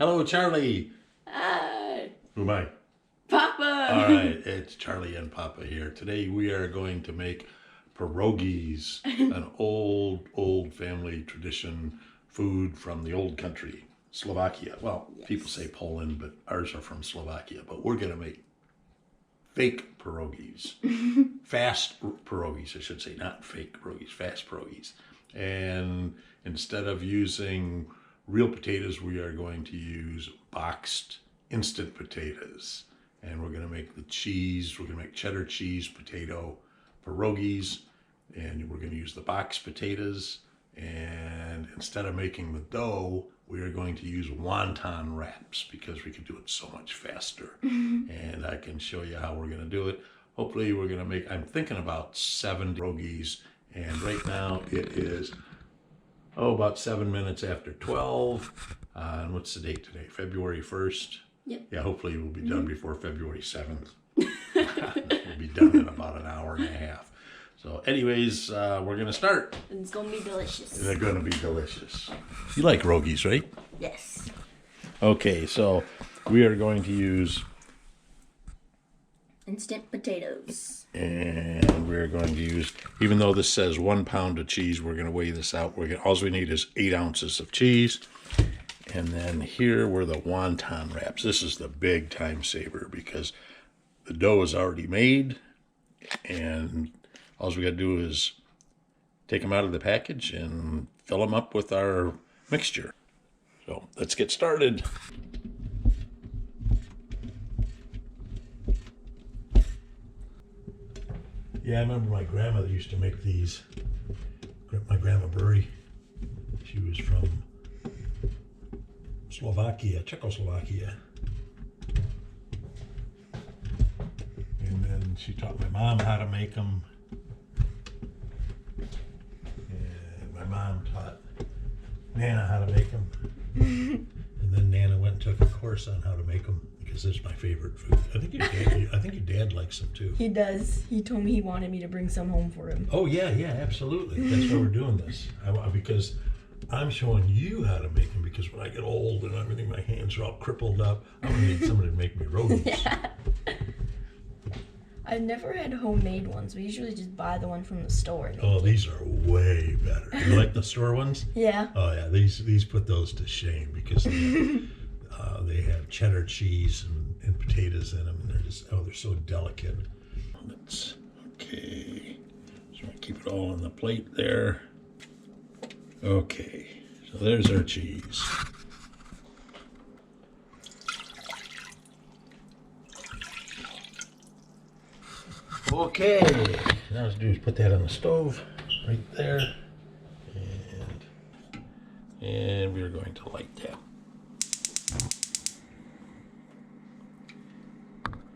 Hello, Charlie. Hi. Who am I? Papa. All right, it's Charlie and Papa here. Today we are going to make pierogies, an old family tradition food from the old country, Slovakia. Well, yes. People say Poland, but ours are from Slovakia. But we're going to make fake pierogies, fast pierogies, I should say, not fake pierogies, fast pierogies. And instead of using real potatoes, we are going to use boxed instant potatoes. And we're going to make the cheese, we're going to make cheddar cheese potato pierogies, and we're going to use the boxed potatoes. And instead of making the dough, we are going to use wonton wraps because we can do it so much faster. And I can show you how we're going to do it. Hopefully we're going to make, I'm thinking about 7 pierogies, and right now it is, about 7 minutes after 12. And what's the date today? February 1st? Yep. Yeah, hopefully we'll be done before February 7th. We'll be done in about an hour and a half. So anyways, we're going to start. And it's going to be delicious. They're going to be delicious. You like pierogies, right? Yes. Okay, so we are going to use instant potatoes. And we're going to use, even though this says 1 pound of cheese, we're going to weigh this out. All we need is 8 ounces of cheese. And then here were the wonton wraps. This is the big time saver because the dough is already made, and all we got to do is take them out of the package and fill them up with our mixture. So let's get started. Yeah, I remember my grandmother used to make these. My grandma Burry, she was from Slovakia, Czechoslovakia. And then she taught my mom how to make them. And my mom taught Nana how to make them. And then Nana went and took a course on how to make them because this is my favorite food. I think your dad likes them too. He does. He told me he wanted me to bring some home for him. Oh yeah, absolutely. That's why we're doing this. Because I'm showing you how to make them, because when I get old and everything, my hands are all crippled up, I'm going to need somebody to make me pierogies. Yeah. I've never had homemade ones. We usually just buy the one from the store. Oh, these are way better. You like the store ones? Yeah. Oh yeah, these put those to shame because they have cheddar cheese and potatoes in them, and they're so delicate. Okay. So I keep it all on the plate there. Okay, so there's our cheese. Okay, now what to do is put that on the stove right there, and we're going to light that.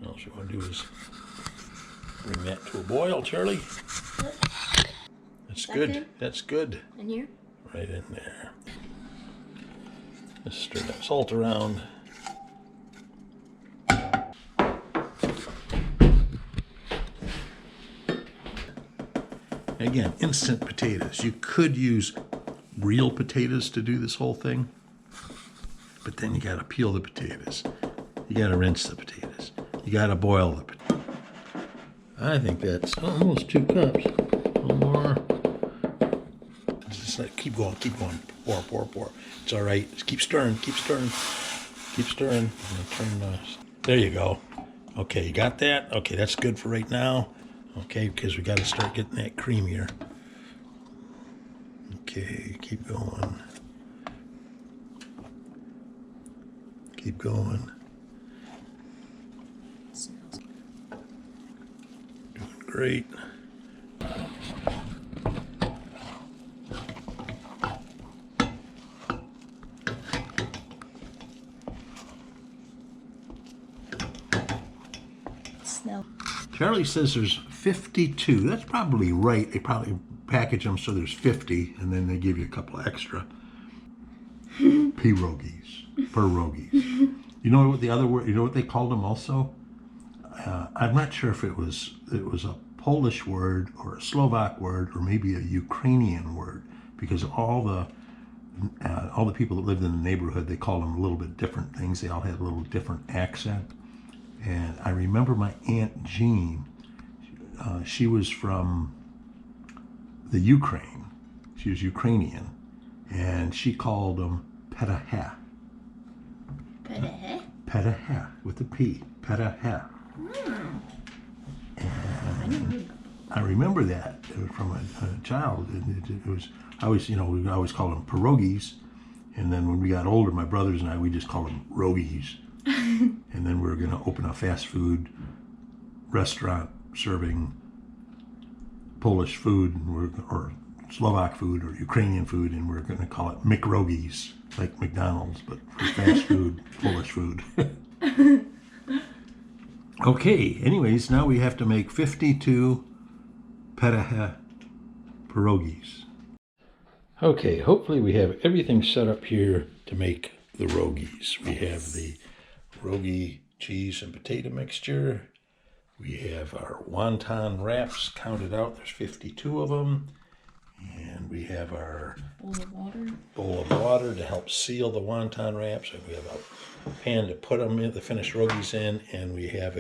All you want to do is bring that to a boil, Charlie. That's good. Good? That's good. In here? Right in there. Just stir that salt around. Again, instant potatoes. You could use real potatoes to do this whole thing, but then you got to peel the potatoes. You got to rinse the potatoes. You got to boil the potatoes. I think that's almost 2 cups. A little more. Just keep going. Pour. It's all right. Just keep stirring. I'm gonna turn this. There you go. Okay, you got that? Okay, that's good for right now. Okay, because we got to start getting that creamier. Okay, keep going. Doing great. Smell. Charlie says there's 52. That's probably right. They probably package them so there's 50, and then they give you a couple extra. Pierogies. You know what the other word? You know what they called them also? I'm not sure if it was a Polish word or a Slovak word or maybe a Ukrainian word, because all the all the people that lived in the neighborhood, they called them a little bit different things. They all had a little different accent. And I remember my Aunt Jean, she was from the Ukraine. She was Ukrainian. And she called them Petahe. Petahe? Petahe, with a P. Petahe. And I remember that from a child. It was, I always, we always called them pierogies. And then when we got older, my brothers and I, we just called them rogies. And then we were going to open a fast food restaurant serving Polish food, or Slovak food, or Ukrainian food, and we're going to call it McRogies, like McDonald's, but for fast food, Polish food. Okay, anyways, now we have to make 52 Petahe pierogies. Okay, hopefully we have everything set up here to make the rogies. We have the Perogi cheese and potato mixture. We have our wonton wraps counted out. There's 52 of them. And we have our bowl of water to help seal the wonton wraps. And we have a pan to put them in, the finished rogies in. And we have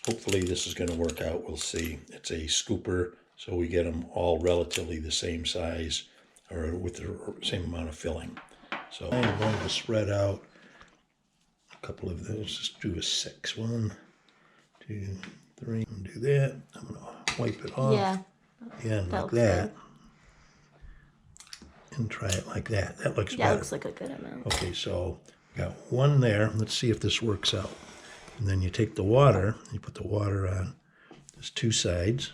hopefully this is going to work out. We'll see. It's a scooper, so we get them all relatively the same size, or with the same amount of filling. So I'm going to spread out a couple of those. Just do a 6. 1, 2, 3. And do that. I'm going to wipe it off. Yeah. And like that. Good. And try it like that. That looks better. Yeah, looks like a good amount. Okay, so got one there. Let's see if this works out. And then you take the water, you put the water on. There's 2 sides.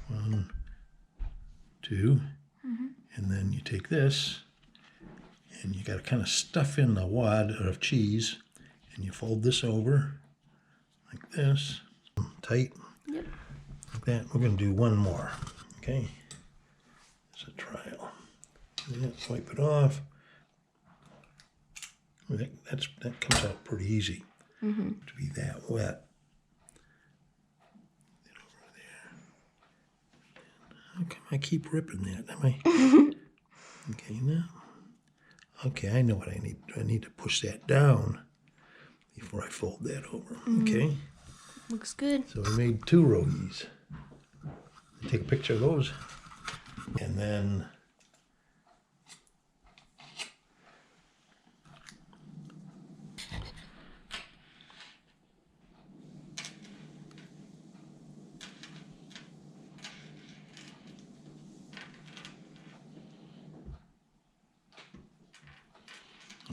1, 2. And then you take this, and you got to kind of stuff in the wad of cheese, and you fold this over like this, tight. Yep. Like that. We're going to do one more. Okay. It's a trial. Yeah, wipe it off. That comes out pretty easy. To be that wet. Get over there. How come I keep ripping that? Am I? Okay, now. Okay, I know what I need. I need to push that down before I fold that over. Okay. Looks good. So we made 2 rogies. Take a picture of those. And then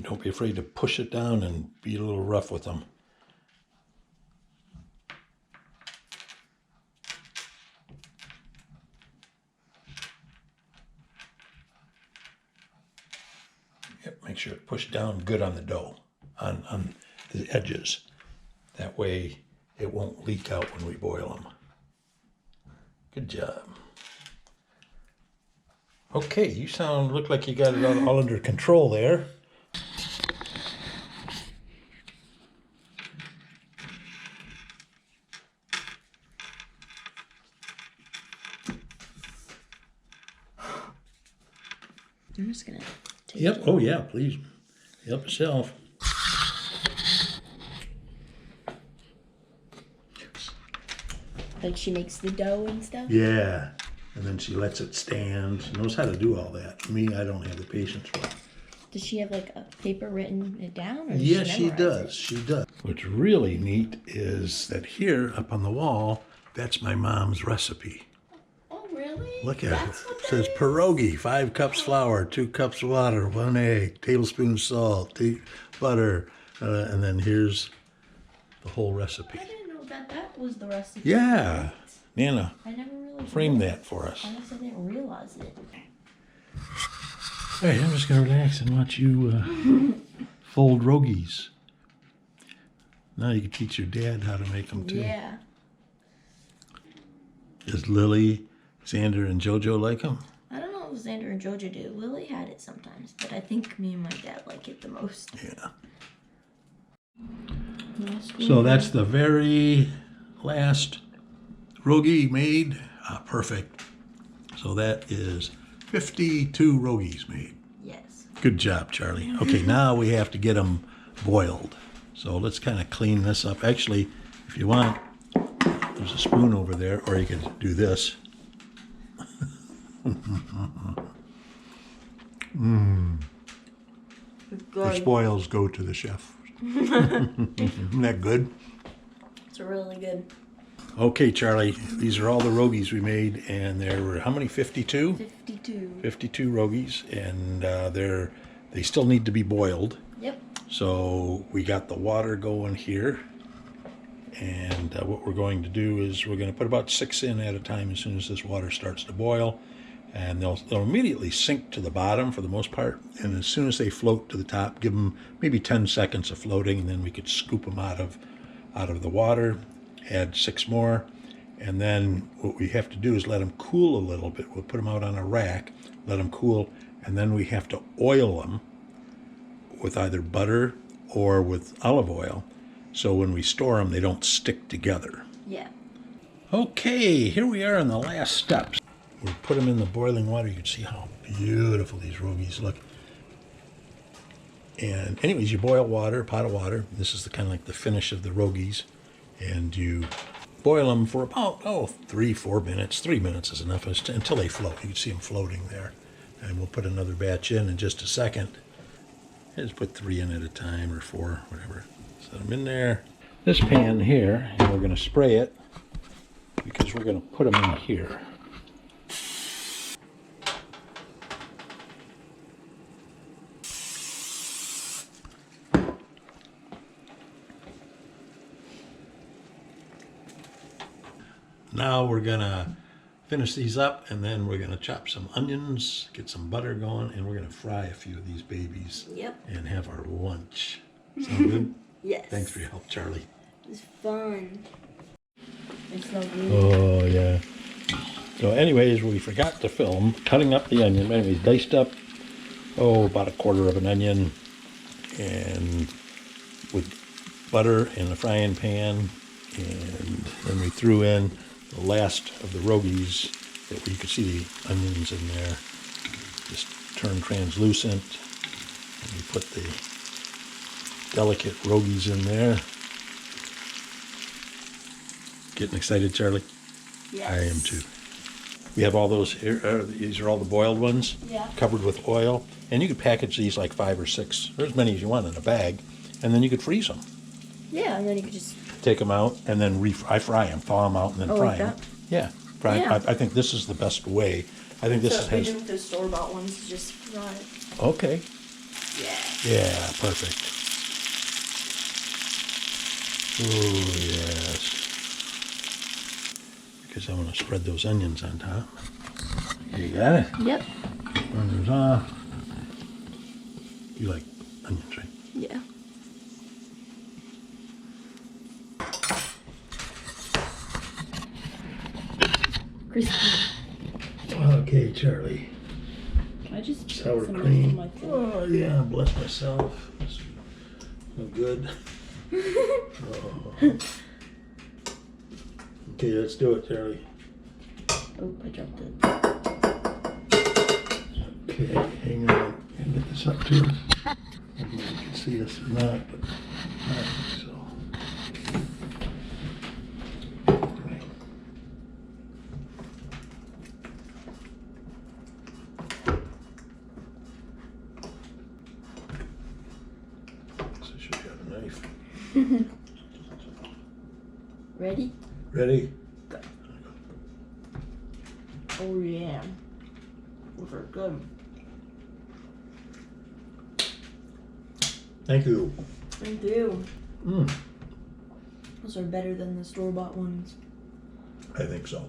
don't be afraid to push it down and be a little rough with them. Yep, make sure it pushed down good on the dough, on the edges. That way it won't leak out when we boil them. Good job. Okay, you look like you got it all under control there. I'm just gonna take Yep. it. Oh yeah, please. Help yourself. Like she makes the dough and stuff? Yeah. And then she lets it stand. She knows how to do all that. Me, I don't have the patience for it. Does she have like a paper written it down? Or Yes, she memorize does. it? She does. What's really neat is that here up on the wall, that's my mom's recipe. Oh, really? Look at That's it. what It that says is? pierogi, 5 cups flour, 2 cups water, 1 egg, tablespoon salt, butter, and then here's the whole recipe. I didn't know that was the recipe. Yeah, Nana I never really framed realized- that for us. I guess I didn't realize it. All right, I'm just gonna relax and watch you fold rogies. Now you can teach your dad how to make them too. Yeah. Does Lily, Xander, and JoJo like them? I don't know if Xander and Jojo do. Lily had it sometimes, but I think me and my dad like it the most. Yeah. Yes, So that's the very last Pierogi made. Perfect. So that is 52 Rogies made. Yes. Good job, Charlie. Okay, now we have to get them boiled. So let's kind of clean this up. Actually, if you want, there's a spoon over there, or you can do this. The spoils go to the chef. Isn't that good? It's really good. Okay, Charlie, these are all the Rogies we made, and there were how many? 52? 52. 52 Rogies, and they still need to be boiled. Yep. So we got the water going here, and what we're going to do is we're going to put about 6 in at a time as soon as this water starts to boil, and they'll immediately sink to the bottom for the most part, and as soon as they float to the top, give them maybe 10 seconds of floating, and then we could scoop them out of the water, add 6 more, and then what we have to do is let them cool a little bit. We'll put them out on a rack, let them cool, and then we have to oil them with either butter or with olive oil, so when we store them, they don't stick together. Yeah. Okay, here we are in the last steps. We'll put them in the boiling water. You can see how beautiful these Rogies look. And anyways, you boil water, a pot of water. This is the kind of like the finish of the Rogies. And you boil them for about, 3-4 minutes. 3 minutes is enough until they float. You can see them floating there. And we'll put another batch in just a second. Just put 3 in at a time, or 4, whatever. Set them in there. This pan here, and we're going to spray it because we're going to put them in here. Now we're gonna finish these up, and then we're gonna chop some onions, get some butter going, and we're gonna fry a few of these babies. Yep. And have our lunch. Sound good? Yes. Thanks for your help, Charlie. It's fun. It's so good. Oh, yeah. So anyways, we forgot to film cutting up the onion. Anyways, diced up, about 1/4 of an onion, and with butter in the frying pan, and then we threw in the last of the Rogies. That you could see the onions in there just turn translucent, and we put the delicate Rogies in there. Getting excited, Charlie? Yes. I am too. We have all those here. These are all the boiled ones, Yeah. covered with oil. And you could package these like 5 or 6, or as many as you want in a bag, and then you could freeze them. Yeah, and then you could just. Take them out, and then I fry them, thaw them out, and then Oh, fry like them. that? Yeah, fry. Yeah. I think this is the best way. I think this So we has. do the store-bought ones, just fry it. Okay. Yeah. Yeah, perfect. Oh yes. Because I want to spread those onions on top. You got it. Yep. Onions off. You like onions, right? Yeah. Crispy. Okay, Charlie. Can I just Sour put some cream. on my thing? Oh yeah, bless myself. That's no good. Oh. Okay, let's do it, Charlie. Oh, I dropped it. Okay, hang on. I'll get this up to us. I don't know if you can see this or not, but I think so. Okay. So I should have a knife. Ready? Ready? Go. Oh yeah. Those are good. Thank you. Thank you. Mm, Those are better than the store-bought ones. I think so.